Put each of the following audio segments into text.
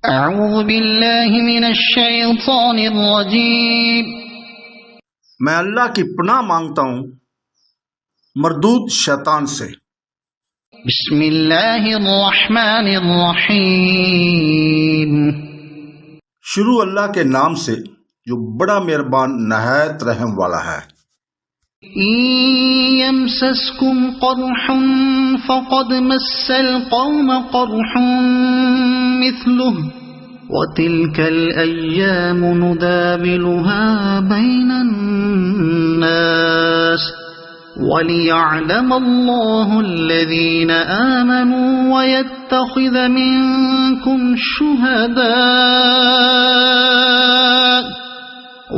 اعوذ باللہ من الشیطان الرجیم۔ میں اللہ کی پناہ مانگتا ہوں مردود شیطان سے۔ بسم اللہ الرحمن الرحیم۔ شروع اللہ کے نام سے جو بڑا مہربان نہایت رحم والا ہے۔ يمسسكم قرح فقد مس القوم قرح مثله وتلك الأيام نداولها بين الناس وليعلم الله الذين آمنوا ويتخذ منكم شهداء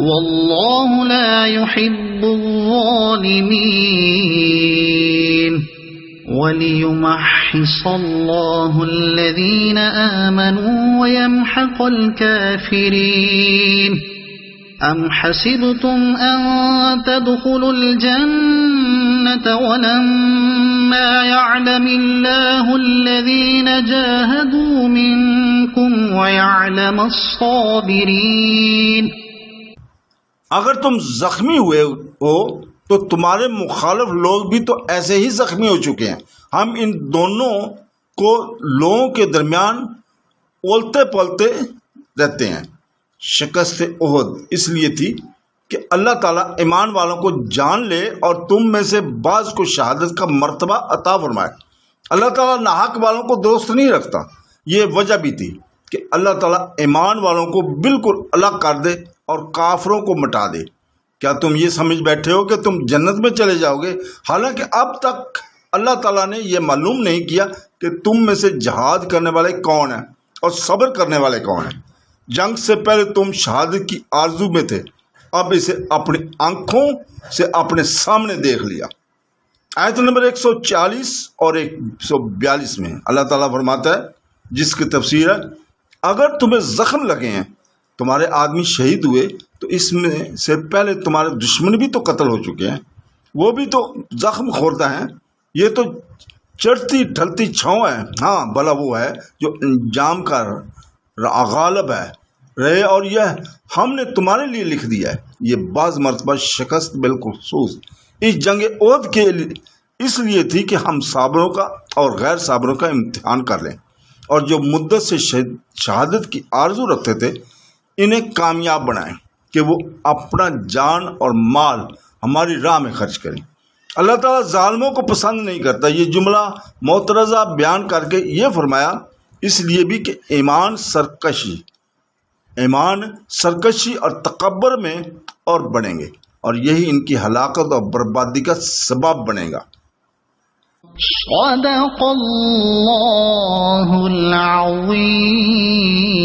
والله لا يحب الظالمين وليمحص الله الذين آمنوا ويمحق الكافرين أم حسبتم أن تدخلوا الجنة ولما يعلم الله الذين جاهدوا منكم ويعلم الصابرين۔ اگر تم زخمی ہوئے ہو تو تمہارے مخالف لوگ بھی تو ایسے ہی زخمی ہو چکے ہیں۔ ہم ان دونوں کو لوگوں کے درمیان اولتے پلتے رہتے ہیں۔ شکست احد اس لیے تھی کہ اللہ تعالیٰ ایمان والوں کو جان لے اور تم میں سے بعض کو شہادت کا مرتبہ عطا فرمائے۔ اللہ تعالیٰ ناحق والوں کو دوست نہیں رکھتا۔ یہ وجہ بھی تھی کہ اللہ تعالیٰ ایمان والوں کو بالکل الگ کر دے اور کافروں کو مٹا دے۔ کیا تم یہ سمجھ بیٹھے ہو کہ تم جنت میں چلے جاؤ گے، حالانکہ اب تک اللہ تعالیٰ نے یہ معلوم نہیں کیا کہ تم میں سے جہاد کرنے والے کون ہیں اور صبر کرنے والے کون ہیں۔ جنگ سے پہلے تم شہادت کی آرزو میں تھے، اب اسے اپنی آنکھوں سے اپنے سامنے دیکھ لیا۔ آیت نمبر 140 اور 142 میں اللہ تعالیٰ فرماتا ہے، جس کی تفسیر ہے، اگر تمہیں زخم لگے ہیں، تمہارے آدمی شہید ہوئے تو اس میں سے پہلے تمہارے دشمن بھی تو قتل ہو چکے ہیں، وہ بھی تو زخم خوردہ ہیں۔ یہ تو چڑھتی ڈھلتی چھاؤں ہے، ہاں بھلا وہ ہے جو انجام کا غالب ہے رہے، اور یہ ہم نے تمہارے لیے لکھ دیا ہے۔ یہ بعض مرتبہ شکست بالخصوص اس جنگ احد کے اس لیے تھی کہ ہم صابروں کا اور غیر صابروں کا امتحان کر لیں، اور جو مدت سے شہادت کی آرزو رکھتے تھے انہیں کامیاب بنائیں کہ وہ اپنا جان اور مال ہماری راہ میں خرچ کریں۔ اللہ تعالیٰ ظالموں کو پسند نہیں کرتا۔ یہ جملہ معترضہ بیان کر کے یہ فرمایا اس لیے بھی کہ ایمان سرکشی اور تکبر میں اور بڑھیں گے، اور یہی ان کی ہلاکت اور بربادی کا سبب بنے گا۔ صدق اللہ العظیم۔